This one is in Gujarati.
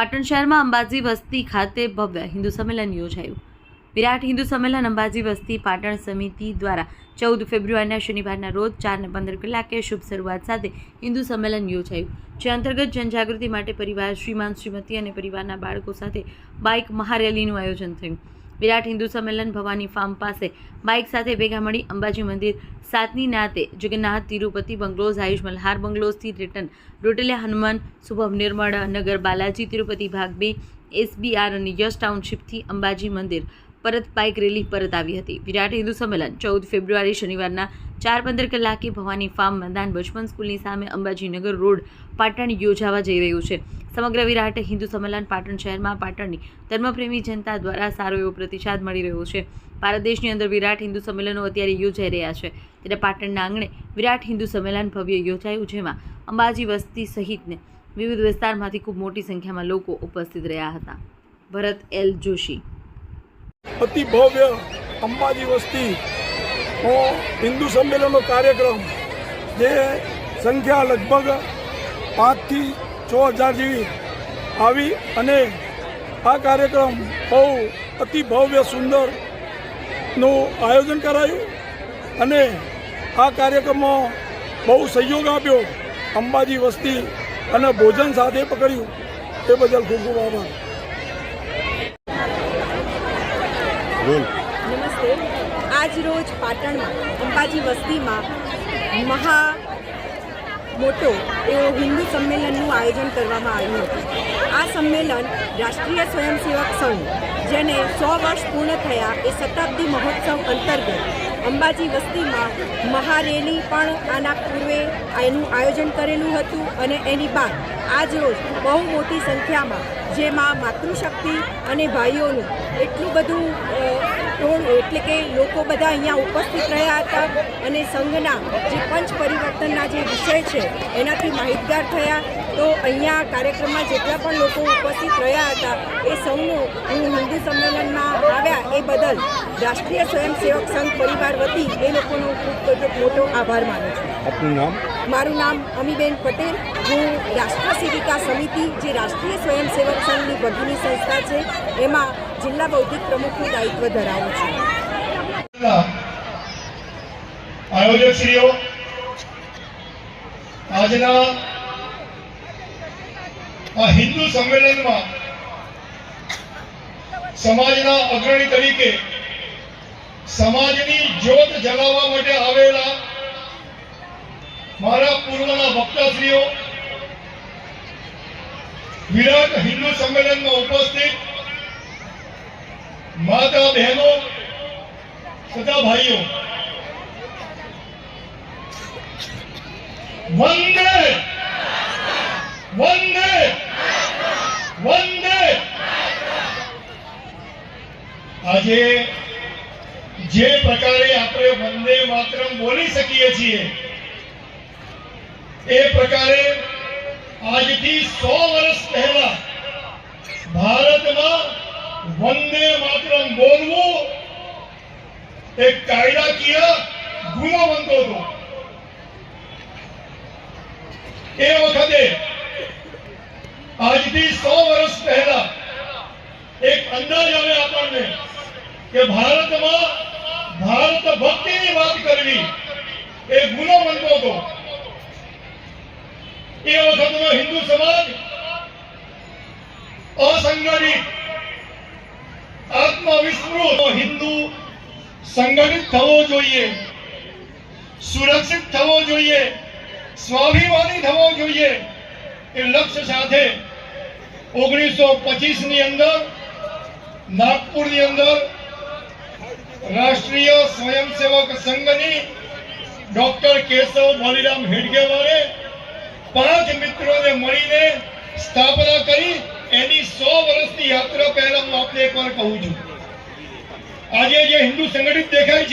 પાટણ શહેરમાં અંબાજી વસ્તી ખાતે ભવ્ય હિન્દુ સંમેલન યોજાયું। વિરાટ હિન્દુ સંમેલન અંબાજી વસ્તી પાટણ સમિતિ દ્વારા 14 ફેબ્રુઆરીના શનિવારના રોજ 4:15 કલાકે શુભ શરૂઆત સાથે હિન્દુ સંમેલન યોજાયું, જે અંતર્ગત જનજાગૃતિ માટે પરિવાર, શ્રીમાન, શ્રીમતી અને પરિવારના બાળકો સાથે બાઇક મહારેલીનું આયોજન થયું। વિરાટ હિન્દુ સંમેલન ભવાની ફાર્મ પાસે બાઇક સાથે ભેગા મળી અંબાજી મંદિર, સાતની નાતે જગન્નાથ, તિરુપતિ બંગલોઝ, આયુષ મલ્હાર બંગલોઝથી રિટર્ન રોટેલિયા હનુમાન, શુભમ નિર્મળ નગર, બાલાજી તિરુપતિ ભાગ 2, SBR અને યશ ટાઉનશીપથી અંબાજી મંદિર પરત બાઇક રેલી પરત આવી હતી। વિરાટ હિન્દુ સંમેલન 14 ફેબ્રુઆરી શનિવારના 4:15 કલાકે ભવાની ફાર્મ મેદાન, બચપન સ્કૂલની સામે અંબાજી નગર રોડ, પાટણ યોજાવા જઈ રહ્યું છે। સમગ્ર વિરાટ હિન્દુ સંમેલન પાટણ શહેરમાં પાટણની ધર્મપ્રેમી જનતા દ્વારા સારો એવો પ્રતિસાદ મળી રહ્યો છે। ભારત દેશની અંદર વિરાટ હિન્દુ સંમેલનો અત્યારે યોજાઈ રહ્યા છે, ત્યારે પાટણના આંગણે વિરાટ હિન્દુ સંમેલન ભવ્ય યોજાયું, જેમાં અંબાજી વસ્તી સહિતને વિવિધ વિસ્તારમાંથી ખૂબ મોટી સંખ્યામાં લોકો ઉપસ્થિત રહ્યા હતા। ભરત એલ જોશી। અતિ ભવ્ય અંબાજી વસ્તી હિન્દુ સંમેલનનો કાર્યક્રમ, જે સંખ્યા લગભગ 5 થી 6,000 જેવી આવી અને આ કાર્યક્રમ બહુ અતિ ભવ્ય સુંદરનું આયોજન કરાયું અને આ કાર્યક્રમમાં બહુ સહયોગ આપ્યો અંબાજી વસ્તી અને ભોજન સાથે પકડ્યું, એ બદલ ખૂબ ખૂબ આભાર। નમસ્તે। આજ રોજ પાટણમાં અંબાજી વસ્તીમાં મહા મોટો એવો હિન્દુ સંમેલનનું આયોજન કરવામાં આવ્યું હતું। આ સંમેલન રાષ્ટ્રીય સ્વયંસેવક સંઘ, જેને 100 વર્ષ પૂર્ણ થયા એ શતાબ્દી મહોત્સવ અંતર્ગત અંબાજી વસ્તીમાં મહારેલી પણ આના પૂર્વે એનું આયોજન કરેલું હતું અને એની બાદ આજ રોજ બહુ મોટી સંખ્યામાં, જેમાં માતૃશક્તિ અને ભાઈઓનું એટલું બધું ટોળ, એટલે કે લોકો બધા અહીંયા ઉપસ્થિત રહ્યા હતા અને સંઘના જે પંચ પરિવર્તનના જે વિષય છે એનાથી માહિતગાર થયા। તો અહીંયા કાર્યક્રમમાં જેટલા પણ લોકો ઉપસ્થિત રહ્યા હતા એ સૌનું હું હિન્દુ સંમેલનમાં આવ્યા એ બદલ રાષ્ટ્રીય સ્વયંસેવક સંઘ પરિવાર વતી એ લોકોનો ખૂબ મોટો આભાર માનું છું। આપનું નામ? મારું નામ અમીબેન પટેલ। હું રાષ્ટ્ર સેવિકા સમિતિ, જે રાષ્ટ્રીય સ્વયંસેવક સંઘની ભગીની સંસ્થા છે, એમાં જિલ્લા બૌદ્ધિક પ્રમુખનું દાયિત્વ ધરાવું છું। આયોજકશ્રીઓ, આજના આ હિન્દુ સંમેલનમાં સમાજના અગ્રણી તરીકે સમાજની જ્યોત જગાવવા માટે આવેલા મારા પૂર્વના વક્તાશ્રીઓ, વિરાટ હિન્દુ સંમેલનમાં ઉપસ્થિત માતા, બહેનો તથા ભાઈઓ, વંદે વંદે વંદે। આજે જે પ્રકારે આપણે વંદે માતરમ બોલી શકીએ છીએ, એ પ્રકારે આજથી 100 વર્ષ પહેલા ભારતમાં વંદે માતરમ બોલવું એક કાયદાકીય ગુનો બનતો હતો। એ વખતે આજથી 100 વર્ષ પહેલા એક અંદાજ આવે આપણને કે ભારતમાં ભારત ભક્તિની વાત કરવી એ ગુનો બનતો હતો। એ વખતનો હિન્દુ સમાજ અસંગઠિત, આત્મવિસ્મૃત, હિન્દુ સંગઠિત થવો જોઈએ, સુરક્ષિત થવો જોઈએ, સ્વાભિમાની થવો જોઈએ, એ લક્ષ્ય સાથે 1925 ની અંદર નાગપુરની અંદર રાષ્ટ્રીય સ્વયંસેવક સંઘની ડોક્ટર કેશવ બાલીરામ હેડગેવારે 5 મિત્રોને મળીને સ્થાપના કરી। એની 100 વર્ષની યાત્રા પહેલા હું આપને એકવાર કહું છું, આજે જે હિન્દુ સંગઠિત દેખાય છે